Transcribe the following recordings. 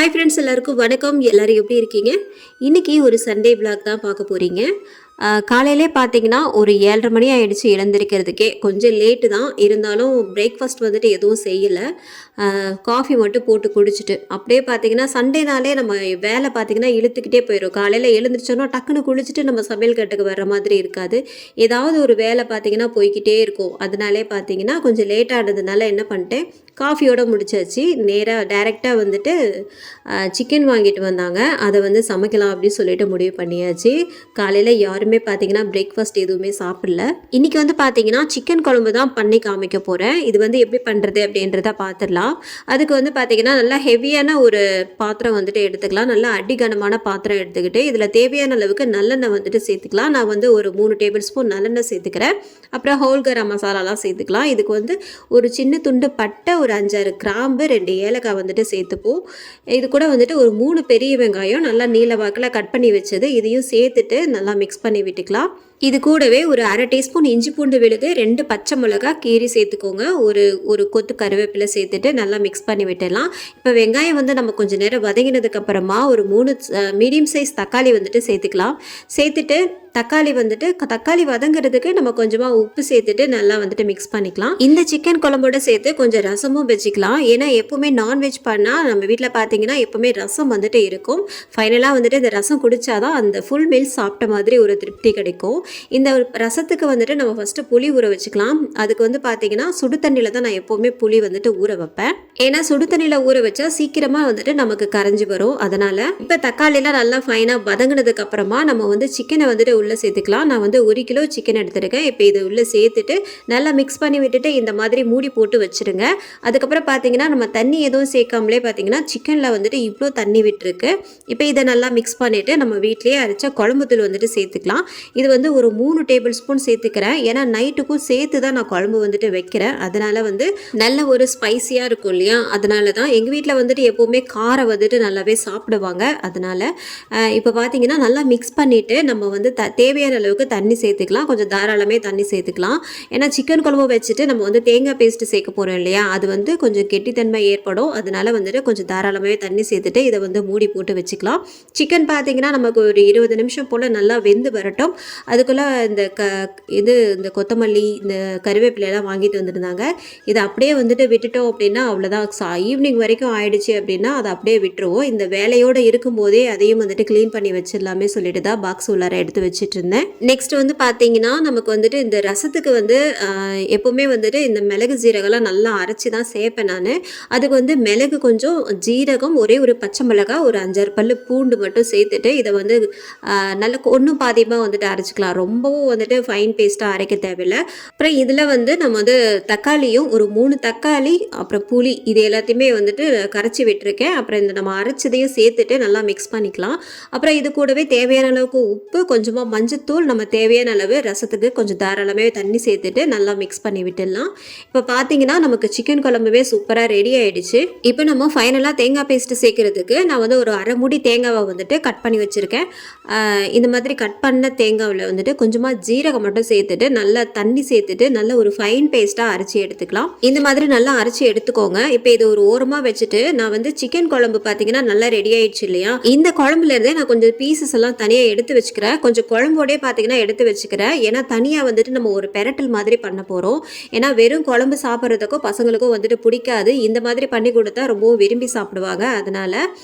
Hi friends, எல்லாருக்கும் வணக்கம். எல்லோரும் எப்படி இருக்கீங்க? இன்றைக்கி ஒரு சண்டே விளாக் தான் பார்க்க போகிறீங்க. காலையிலே பார்த்தீங்கன்னா ஒரு 7:30 மணி ஆகிடுச்சு எழுந்திருக்கிறதுக்கே. கொஞ்சம் லேட்டு தான், இருந்தாலும் பிரேக்ஃபாஸ்ட் வந்துட்டு எதுவும் செய்யலை. காஃபி மட்டும் போட்டு குடிச்சிட்டு அப்படியே பார்த்தீங்கன்னா சண்டேனாலே நம்ம வேலை பார்த்தீங்கன்னா இழுத்துக்கிட்டே போயிடும். காலையில் எழுந்திரிச்சோன்னா டக்குன்னு குளிச்சுட்டு நம்ம சமையல் கட்டுக்கு வர்ற மாதிரி இருக்காது. ஏதாவது ஒரு வேலை பார்த்தீங்கன்னா போய்கிட்டே இருக்கும். அதனாலே பார்த்தீங்கன்னா கொஞ்சம் லேட்டானதுனால என்ன பண்ணிட்டேன், காஃபியோடு முடிச்சாச்சு. நேராக டைரெக்டாக வந்துட்டு சிக்கன் வாங்கிட்டு வந்தாங்க. அதை வந்து சமைக்கலாம் அப்படின்னு சொல்லிட்டு முடிவு பண்ணியாச்சு. காலையில் யாருமே பார்த்தீங்கன்னா பிரேக்ஃபாஸ்ட் எதுவுமே சாப்பிடல. இன்றைக்கி வந்து பார்த்தீங்கன்னா சிக்கன் குழம்பு தான் பண்ணி காமிக்க போகிறேன். இது வந்து எப்படி பண்ணுறது அப்படின்றத பார்த்துடலாம். அதுக்கு வந்து பார்த்தீங்கன்னா நல்லா ஹெவியான ஒரு பாத்திரம் வந்துட்டு எடுத்துக்கலாம். நல்லா அடிகனமான பாத்திரம் எடுத்துக்கிட்டு இதில் தேவையான அளவுக்கு நல்லெண்ணெய் வந்துட்டு சேர்த்துக்கலாம். நான் வந்து ஒரு 3 டேபிள் ஸ்பூன் நல்லெண்ணெய் சேர்த்துக்கிறேன். அப்புறம் ஹோல் கரம் மசாலாலாம் சேர்த்துக்கலாம். இதுக்கு வந்து ஒரு சின்ன துண்டு பட்டை, ஒரு 5-6 கிராம்பு, 2 ஏலக்காய் வந்துட்டு சேர்த்துப்போம். இது கூட வந்துட்டு ஒரு 3 பெரிய வெங்காயம் நல்லா நீல வாக்கில் கட் பண்ணி வச்சது, இதையும் சேர்த்துட்டு நல்லா மிக்ஸ் பண்ணி விட்டுக்கலாம். இது கூடவே ஒரு 1/2 டீஸ்பூன் இஞ்சி பூண்டு விழுது, 2 பச்சை மிளகாய் கீரி சேர்த்துக்கோங்க. ஒரு கொத்து கருவேப்பிலை சேர்த்துட்டு நல்லா மிக்ஸ் பண்ணி விட்டுடலாம். இப்போ வெங்காயம் வந்து நம்ம கொஞ்சம் நேரம் வதங்கினதுக்கப்புறமா ஒரு 3 மீடியம் சைஸ் தக்காளி வந்துட்டு சேர்த்துக்கலாம். சேர்த்துட்டு தக்காளி வதங்கிறதுக்கு நம்ம கொஞ்சமாக உப்பு சேர்த்துட்டு நல்லா வந்துட்டு மிக்ஸ் பண்ணிக்கலாம். இந்த சிக்கன் குழம்போட சேர்த்து கொஞ்சம் ரசமும் வச்சுக்கலாம். ஏன்னா எப்போவுமே நான்வெஜ் பண்ணால் நம்ம வீட்டில் பார்த்தீங்கன்னா எப்போவுமே ரசம் வந்துட்டு இருக்கும். ஃபைனலாக வந்துட்டு இந்த ரசம் குடித்தாதான் அந்த ஃபுல் மீல் சாப்பிட்ட மாதிரி ஒரு திருப்தி கிடைக்கும். இந்த ரசத்துக்கு வந்துட்டு நம்ம ஃபஸ்ட்டு புளி ஊற வச்சுக்கலாம். அதுக்கு வந்து பார்த்தீங்கன்னா சுடு தண்ணியில் தான் நான் எப்போவுமே புளி வந்துட்டு ஊற வைப்பேன். ஏன்னா சுடு தண்ணியில் ஊற வச்சா சீக்கிரமாக வந்துட்டு நமக்கு கரைஞ்சி வரும். அதனால் இப்போ தக்காளிலாம் நல்லா ஃபைனாக வதங்கினதுக்கு அப்புறமா நம்ம வந்து சிக்கனை வந்துட்டு உள்ளே சேர்த்துக்கலாம். நான் வந்து 1 கிலோ சிக்கன் எடுத்துருக்கேன். இப்போ இதை உள்ளே சேர்த்துட்டு நல்லா மிக்ஸ் பண்ணி விட்டுட்டு இந்த மாதிரி மூடி போட்டு வச்சுருங்க. அதுக்கப்புறம் பார்த்தீங்கன்னா நம்ம தண்ணி எதுவும் சேர்க்காமலே பார்த்தீங்கன்னா சிக்கனில் வந்துட்டு இவ்வளோ தண்ணி விட்டுருக்கு. இப்போ இதை நல்லா மிக்ஸ் பண்ணிவிட்டு நம்ம வீட்டிலேயே அரைச்ச குழம்பு தூள் வந்துட்டு சேர்த்துக்கலாம். இது வந்து ஒரு 3 டேபிள் ஸ்பூன் சேர்த்துக்கிறேன். ஏன்னா நைட்டுக்கும் சேர்த்து தான் நான் குழம்பு வந்துட்டு வைக்கிறேன். அதனால் வந்து நல்ல ஒரு ஸ்பைஸியாக இருக்கும் இல்லையா, அதனால தான் எங்கள் வீட்டில் வந்துட்டு எப்போவுமே காரம் வந்துட்டு நல்லாவே சாப்பிடுவாங்க. அதனால் இப்போ பார்த்தீங்கன்னா நல்லா மிக்ஸ் பண்ணிவிட்டு நம்ம வந்து தேவையான அளவுக்கு தண்ணி சேர்த்துக்கலாம். கொஞ்சம் தாராளமே தண்ணி சேர்த்துக்கலாம். ஏன்னா சிக்கன் குழம்பு வச்சுட்டு நம்ம வந்து தேங்காய் பேஸ்ட்டு சேர்க்க போகிறோம் இல்லையா, அது வந்து கொஞ்சம் கெட்டித்தன்மை ஏற்படும். அதனால் வந்துட்டு கொஞ்சம் தாராளமாகவே தண்ணி சேர்த்துட்டு இதை வந்து மூடி போட்டு வச்சுக்கலாம். சிக்கன் பார்த்தீங்கன்னா நமக்கு ஒரு 20 நிமிஷம் போல் நல்லா வெந்து வரட்டும். அதுக்குள்ளே இந்த கொத்தமல்லி, இந்த கருவேப்பிலையெல்லாம் வாங்கிட்டு வந்துருந்தாங்க. இதை அப்படியே வந்துட்டு விட்டுட்டோம் அப்படின்னா அவ்வளோதான். ஈவினிங் வரைக்கும் ஆயிடுச்சு அப்படின்னா அதை அப்படியே விட்டுருவோம். இந்த வேலையோடு இருக்கும்போதே அதையும் வந்துட்டு க்ளீன் பண்ணி வச்சிடலாமே சொல்லிட்டு தான் பாக்ஸ் உள்ளார எடுத்து வச்சுட்டு இருந்தேன். நெக்ஸ்ட் வந்து பார்த்தீங்கன்னா நமக்கு வந்துட்டு இந்த ரசத்துக்கு வந்து எப்போவுமே வந்துட்டு இந்த மிளகு ஜீரகம்லாம் நல்லா அரைச்சி தான் சேர்ப்பேன் நான். அதுக்கு வந்து மிளகு கொஞ்சம், ஜீரகம், ஒரே ஒரு பச்சை மிளகாய், ஒரு 5-6 பல்லு பூண்டு மட்டும் சேர்த்துட்டு இதை வந்து நல்ல ஒன்றும் பாதியமாக வந்துட்டு அரைச்சிக்கலாம். ரொம்பவும் வந்துட்டு ஃபைன் பேஸ்ட்டாக அரைக்க தேவையில்லை. அப்புறம் இதில் வந்து நம்ம வந்து தக்காளியும் ஒரு 3 தக்காளி, அப்புறம் புளி, இது எல்லாத்தையுமே வந்துட்டு கரைச்சி விட்டுருக்கேன். அப்புறம் இந்த நம்ம அரைச்சதையும் சேர்த்துட்டு நல்லா மிக்ஸ் பண்ணிக்கலாம். அப்புறம் இது கூடவே தேவையான அளவுக்கு உப்பு, கொஞ்சமாக மஞ்சத்தூள், நம்ம தேவையான அளவு ரசத்துக்கு கொஞ்சம் தாராளமே தண்ணி சேர்த்துட்டு நல்லா மிக்ஸ் பண்ணி விட்டுடலாம். இப்போ பார்த்தீங்கன்னா நமக்கு சிக்கன் குழம்புவே சூப்பராக ரெடி ஆகிடுச்சு. இப்போ நம்ம ஃபைனலாக தேங்காய் பேஸ்ட்டு சேர்க்குறதுக்கு நான் வந்து ஒரு 1/2 மூடி தேங்காவை வந்துட்டு கட் பண்ணி வச்சுருக்கேன். இந்த மாதிரி கட் பண்ண தேங்காவில் வந்துட்டு கொஞ்சமாக ஜீரகம் மட்டும் சேர்த்துட்டு நல்லா தண்ணி சேர்த்துட்டு நல்ல ஒரு ஃபைன் பேஸ்ட்டாக அரைச்சி எடுத்துக்கலாம். இந்த மாதிரி நல்லா அரைச்சி எடுத்துக்கோங்க. இப்போ இது ஒரு ஓரமாக வச்சுட்டு நான் வந்து சிக்கன் குழம்பு பார்த்தீங்கன்னா நல்லா ரெடி ஆயிடுச்சு இல்லையா, இந்த குழம்புலேருந்தே நான் கொஞ்சம் பீசஸ் எல்லாம் தனியாக எடுத்து வச்சுக்கிறேன். கொஞ்சம் குழம்போடே பார்த்தீங்கன்னா எடுத்து வச்சுக்கிறேன். ஏன்னா தனியாக வந்துட்டு நம்ம ஒரு பெரட்டல் மாதிரி பண்ண போகிறோம். ஏன்னா வெறும் குழம்பு சாப்பிட்றதுக்கும் பசங்களுக்கும் வந்துட்டு பிடிக்காது. இந்த மாதிரி பண்ணி கொடுத்தா ரொம்பவும் விரும்பி சாப்பிடுவாங்க. அதனால்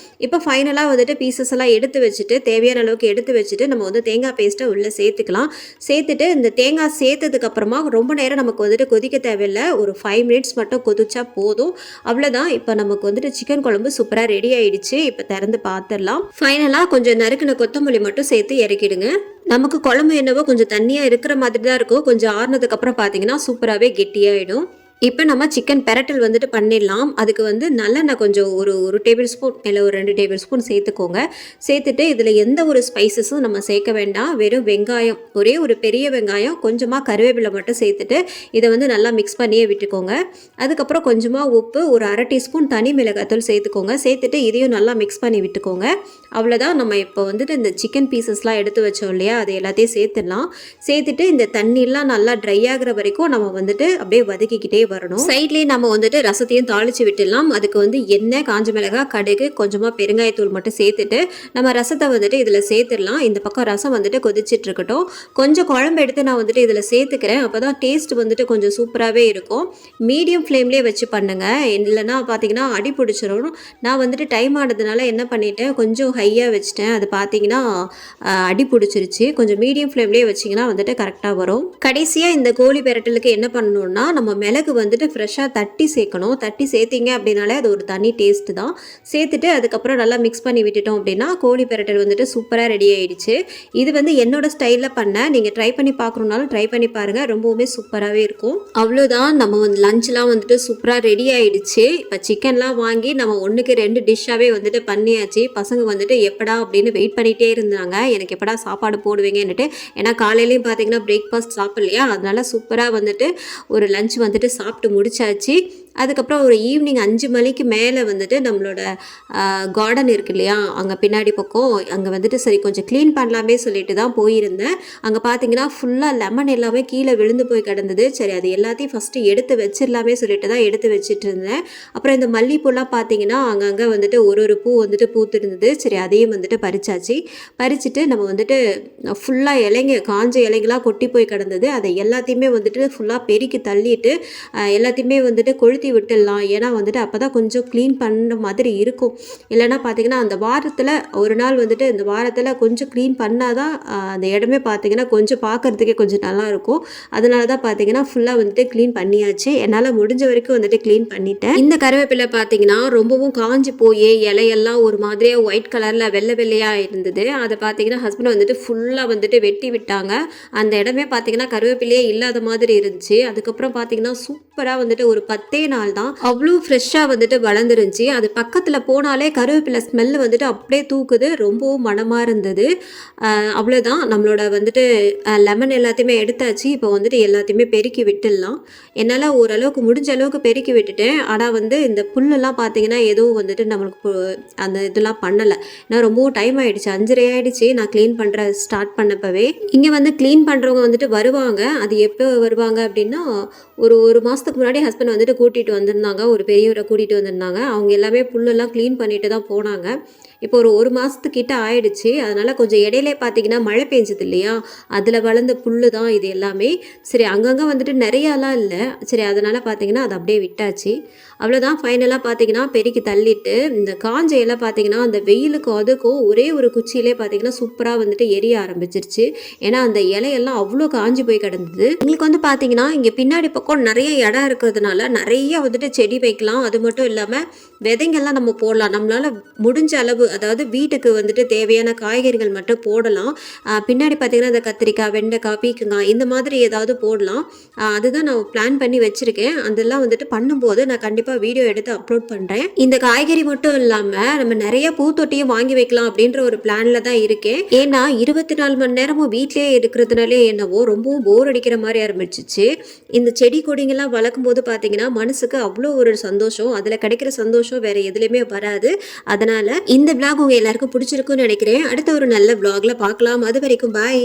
இப்போ ஃபைனலாக வந்துட்டு பீசஸ் எல்லாம் எடுத்து வச்சுட்டு தேவையான அளவுக்கு எடுத்து வச்சுட்டு நம்ம வந்து தேங்காய் பேஸ்ட்டை உள்ளே சேர்த்துக்கலாம். சேர்த்துட்டு இந்த தேங்காய் சேர்த்ததுக்கப்புறமா ரொம்ப நேரம் நமக்கு வந்துட்டு கொதிக்க தேவையில்லை. ஒரு 5 மினிட்ஸ் மட்டும் கொதிச்சா போதும். அவ்வளோதான். இப்போ நமக்கு வந்துட்டு சிக்கன் குழம்பு சூப்பராக ரெடி ஆகிடுச்சு. இப்போ திறந்து பார்த்துடலாம். ஃபைனலாக கொஞ்சம் நறுக்கின கொத்தமல்லி மட்டும் சேர்த்து இறக்கிடுங்க. நமக்கு குழம்பு என்னவோ கொஞ்சம் தண்ணியாக இருக்கிற மாதிரி தான் இருக்கும். கொஞ்சம் ஆறுனதுக்கப்புறம் பார்த்தீங்கன்னா சூப்பராகவே கெட்டியாகிடும். இப்போ நம்ம சிக்கன் பெரட்டல் வந்துட்டு பண்ணிடலாம். அதுக்கு வந்து நல்லெண்ணெய் கொஞ்சம் ஒரு டேபிள் ஸ்பூன் இல்லை ஒரு 2 டேபிள் ஸ்பூன் சேர்த்துக்கோங்க. சேர்த்துட்டு இதில் எந்த ஒரு ஸ்பைசஸும் நம்ம சேர்க்க வேண்டாம். வெறும் வெங்காயம், ஒரே ஒரு பெரிய வெங்காயம், கொஞ்சமாக கருவேப்பிலை மட்டும் சேர்த்துட்டு இதை வந்து நல்லா மிக்ஸ் பண்ணியே விட்டுக்கோங்க. அதுக்கப்புறம் கொஞ்சமாக உப்பு, ஒரு 1/2 டீஸ்பூன் தனி மிளகாய்த்தூள் சேர்த்துக்கோங்க. சேர்த்துட்டு இதையும் நல்லா மிக்ஸ் பண்ணி விட்டுக்கோங்க. அவ்வளோதான். நம்ம இப்போ வந்துட்டு இந்த சிக்கன் பீசஸ்லாம் எடுத்து வச்சோம் இல்லையா, அது எல்லாத்தையும் சேர்த்துடலாம். சேர்த்துட்டு இந்த தண்ணியெலாம் நல்லா ட்ரை ஆகிற வரைக்கும் நம்ம வந்துட்டு அப்படியே வதக்கிக்கிட்டே வரணும். சைட்லேயே நம்ம வந்துட்டு ரசத்தையும் தாளித்து விட்டுடலாம். அதுக்கு வந்து எண்ணெய், காஞ்ச மிளகாய், கடுகு, கொஞ்சமாக பெருங்காயத்தூள் மட்டும் சேர்த்துட்டு நம்ம ரசத்தை வந்துட்டு இதில் சேர்த்துடலாம். இந்த பக்கம் ரசம் வந்துட்டு கொதிச்சிட்டு இருக்கட்டும். கொஞ்சம் குழம்பு எடுத்து நான் வந்துட்டு இதில் சேர்த்துக்கிறேன். அப்போ தான் டேஸ்ட் வந்துட்டு கொஞ்சம் சூப்பராகவே இருக்கும். மீடியம் ஃப்ளேம்லேயே வச்சு பண்ணுங்கள், இல்லைன்னா பார்த்தீங்கன்னா அடி பிடிச்சிரும். நான் வந்துட்டு டைம் ஆனதுனால என்ன பண்ணிட்டேன், கொஞ்சம் ஹையாக வச்சுட்டேன். அது பார்த்தீங்கன்னா அடி பிடிச்சிருச்சு. கொஞ்சம் மீடியம் ஃப்ளேம்லேயே வச்சிங்கன்னா வந்துட்டு கரெக்டாக வரும். கடைசியாக இந்த கோழி பெரட்டலுக்கு என்ன பண்ணணும்னா, நம்ம மிளகு வந்துட்டு ஃப்ரெஷ்ஷாக தட்டி சேர்க்கணும். தட்டி சேர்த்திங்க அப்படின்னாலே அது ஒரு தனி டேஸ்ட்டு தான். சேர்த்துட்டு அதுக்கப்புறம் நல்லா மிக்ஸ் பண்ணி விட்டுட்டோம் அப்படின்னா கோழி பெரட்டல் வந்துட்டு சூப்பராக ரெடி ஆகிடுச்சு. இது வந்து என்னோடய ஸ்டைலில் பண்ணேன். நீங்கள் ட்ரை பண்ணி பார்க்கணுன்னாலும் ட்ரை பண்ணி பாருங்கள், ரொம்பவுமே சூப்பராகவே இருக்கும். அவ்வளோதான், நம்ம வந்து லஞ்செலாம் வந்துட்டு சூப்பராக ரெடி ஆகிடுச்சு. இப்போ சிக்கன்லாம் வாங்கி நம்ம 1க்கு 2 டிஷ்ஷாகவே வந்துட்டு பண்ணியாச்சு. பசங்க வந்துட்டு எப்படா அப்படின்னு வெயிட் பண்ணிகிட்டே இருந்தாங்க, எனக்கு எப்படா சாப்பாடு போடுவீங்கன்னுட்டு. ஏன்னா காலையிலையும் பார்த்தீங்கன்னா பிரேக்ஃபாஸ்ட் சாப்பிட்லையா, அதனால சூப்பராக வந்துட்டு ஒரு லஞ்ச் வந்துட்டு சாப்பிட்டு முடிச்சாச்சு. அதுக்கப்புறம் ஒரு ஈவினிங் 5 மணிக்கு மேலே வந்துட்டு நம்மளோட கார்டன் இருக்கு இல்லையா, அங்கே பின்னாடி பக்கம் அங்கே வந்துட்டு சரி கொஞ்சம் க்ளீன் பண்ணலாமே சொல்லிட்டு தான் போயிருந்தேன். அங்கே பார்த்தீங்கன்னா ஃபுல்லாக லெமன் எல்லாமே கீழே விழுந்து போய் கிடந்தது. சரி அது எல்லாத்தையும் ஃபஸ்ட்டு எடுத்து வச்சிடலாமே சொல்லிட்டு தான் எடுத்து வச்சுட்டு இருந்தேன். அப்புறம் இந்த மல்லிகைப்பூலாம் பார்த்தீங்கன்னா அங்கங்கே வந்துட்டு ஒரு பூ வந்துட்டு பூத்துருந்தது. சரி அதையும் வந்துட்டு பறிச்சாச்சு. பறிச்சுட்டு நம்ம வந்துட்டு ஃபுல்லாக காஞ்ச இலைங்களாக கொட்டி போய் கிடந்தது. அதை எல்லாத்தையுமே வந்துட்டு ஃபுல்லாக பெருக்கி தள்ளிட்டு எல்லாத்தையுமே வந்துட்டு கொளுத்தி விட்டுடலாம். ஏன்னா வந்துட்டு அப்போ தான் கொஞ்சம் க்ளீன் பண்ண மாதிரி இருக்கும். இல்லைன்னா பார்த்தீங்கன்னா அந்த வாரத்தில் ஒரு நாள் வந்துட்டு இந்த வாரத்தில் கொஞ்சம் க்ளீன் பண்ணால் தான் அந்த இடமே பார்த்தீங்கன்னா கொஞ்சம் பார்க்குறதுக்கே கொஞ்சம் நல்லாயிருக்கும். அதனால தான் பார்த்தீங்கன்னா ஃபுல்லாக வந்துட்டு க்ளீன் பண்ணியாச்சு. என்னால் முடிஞ்ச வரைக்கும் வந்துட்டு க்ளீன் பண்ணிட்டேன். இந்த கருவேப்பிலை பார்த்தீங்கன்னா ரொம்பவும் காஞ்சி போய் இலையெல்லாம் ஒரு மாதிரியாக ஒயிட் கலரில் வெள்ளை வெள்ளையாக இருந்தது. அதை பார்த்தீங்கன்னா ஹஸ்பண்ட் வந்துட்டு ஃபுல்லாக வந்துட்டு வெட்டி விட்டாங்க. அந்த இடமே பார்த்தீங்கன்னா கருவேப்பிலையே இல்லாத மாதிரி இருந்துச்சு. அதுக்கப்புறம் பார்த்தீங்கன்னா சூப்பராக வந்துட்டு ஒரு 10 நாள் தான் அவ்வளோ ஃப்ரெஷ்ஷாக வந்துட்டு வளர்ந்துருந்துச்சு. அது பக்கத்தில் போனாலே கருவேப்பிலை ஸ்மெல்லு வந்துட்டு அப்படியே தூக்குது, ரொம்பவும் மனமாக இருந்தது. அவ்வளோதான், நம்மளோட வந்துட்டு லெமன் எல்லாத்தையுமே எடுத்தாச்சு. இப்போ வந்துட்டு எல்லாத்தையுமே பெருக்கி விட்டுடலாம். என்னால் ஓரளவுக்கு முடிஞ்ச அளவுக்கு பெருக்கி விட்டுட்டேன். ஆனால் வந்து இந்த புல்லெல்லாம் பார்த்தீங்கன்னா எதுவும் வந்துட்டு நம்மளுக்கு அந்த இதெல்லாம் பண்ணலை. ஏன்னா ரொம்பவும் டைம் ஆகிடுச்சு, 5:30 ஆகிடுச்சு நான் க்ளீன் ஸ்டார்ட் பண்ணப்பவே. இங்கே வந்து க்ளீன் பண்ணுறவங்க வந்துட்டு வருவாங்க. அது எப்போ வருவாங்க அப்படின்னா ஒரு மாதத்துக்கு முன்னாடி ஹஸ்பண்ட் வந்துட்டு கூட்டிகிட்டு வந்திருந்தாங்க, ஒரு பெரியவரை கூட்டிகிட்டு வந்திருந்தாங்க. அவங்க எல்லாமே புல்லெல்லாம் க்ளீன் பண்ணிட்டு தான் போனாங்க. இப்போ ஒரு மாதத்துக்கிட்ட ஆயிடுச்சு. அதனால் கொஞ்சம் இடையிலே பார்த்தீங்கன்னா மழை பெஞ்சது இல்லையா, அதில் வளர்ந்த புல் தான் இது எல்லாமே. சரி அங்கங்கே வந்துட்டு நிறையாலாம் இல்லை. சரி அதனால் பார்த்தீங்கன்னா அதை அப்படியே விட்டாச்சு. அவ்வளோதான், ஃபைனலாக பார்த்தீங்கன்னா பெருக்கி தள்ளிட்டு இந்த காஞ்ச இலை பார்த்தீங்கன்னா அந்த வெயிலுக்கும் அதுக்கும் ஒரே ஒரு குச்சியிலே பார்த்தீங்கன்னா சூப்பராக வந்துட்டு எரிய ஆரம்பிச்சிருச்சு. ஏன்னா அந்த இலையெல்லாம் அவ்வளோ காஞ்சி போய் கிடந்தது. எங்களுக்கு வந்து பார்த்தீங்கன்னா இங்கே பின்னாடி பக்கம் நிறைய இடம் இருக்கிறதுனால நிறைய வந்துட்டு செடி வைக்கலாம். அது மட்டும் இல்லாமல் விதைங்கள்லாம் நம்ம போடலாம். நம்மளால் முடிஞ்ச அளவு, அதாவது வீட்டுக்கு வந்துட்டு தேவையான காய்கறிகள் மட்டும் போடலாம். பின்னாடி பார்த்தீங்கன்னா இந்த கத்திரிக்காய், வெண்டைக்காய், பீக்கங்காய் இந்த மாதிரி ஏதாவது போடலாம். அதுதான் நான் பிளான் பண்ணி வச்சுருக்கேன். அதெல்லாம் வந்துட்டு பண்ணும்போது நான் கண்டிப்பாக வீடியோ எடுத்து அப்லோட் பண்ணுறேன். இந்த காய்கறி மட்டும் இல்லாமல் நம்ம நிறைய பூத்தொட்டியும் வாங்கி வைக்கலாம் அப்படின்ற ஒரு பிளானில் தான் இருக்கேன். ஏன்னா 24 மணி நேரமும் வீட்டிலே இருக்கிறதுனாலே என்னவோ ரொம்பவும் போர் அடிக்கிற மாதிரி ஆரம்பிச்சிச்சு. இந்த செடி கொடிங்கெல்லாம் வளர்க்கும் போது பார்த்தீங்கன்னா மனசுக்கு அவ்வளோ ஒரு சந்தோஷம், அதில் கிடைக்கிற சந்தோஷம் வேறு எதுலையுமே வராது. அதனால் இந்த vlog உங்கள் எல்லாருக்கும் பிடிச்சிருக்குன்னு நினைக்கிறேன். அடுத்த ஒரு நல்ல vlogல பார்க்கலாம். அது வரைக்கும் பாய்.